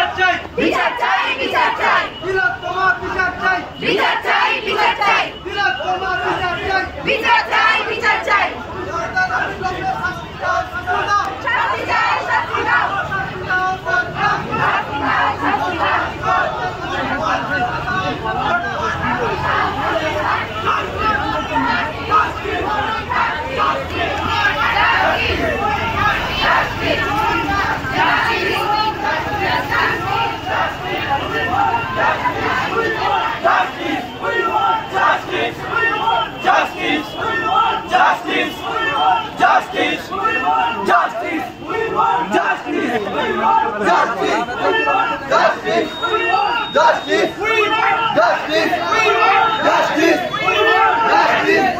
বিচার চাই বিচার চাই বিচার চাই তিলোত্তমা বিচার চাই বিচার চাই বিচার চাই তিলোত্তমা বিচার চাই বিচার চাই বিচার চাই শাস্তি চাই শাস্তি দাও শাস্তি দাও শাস্তি Justice!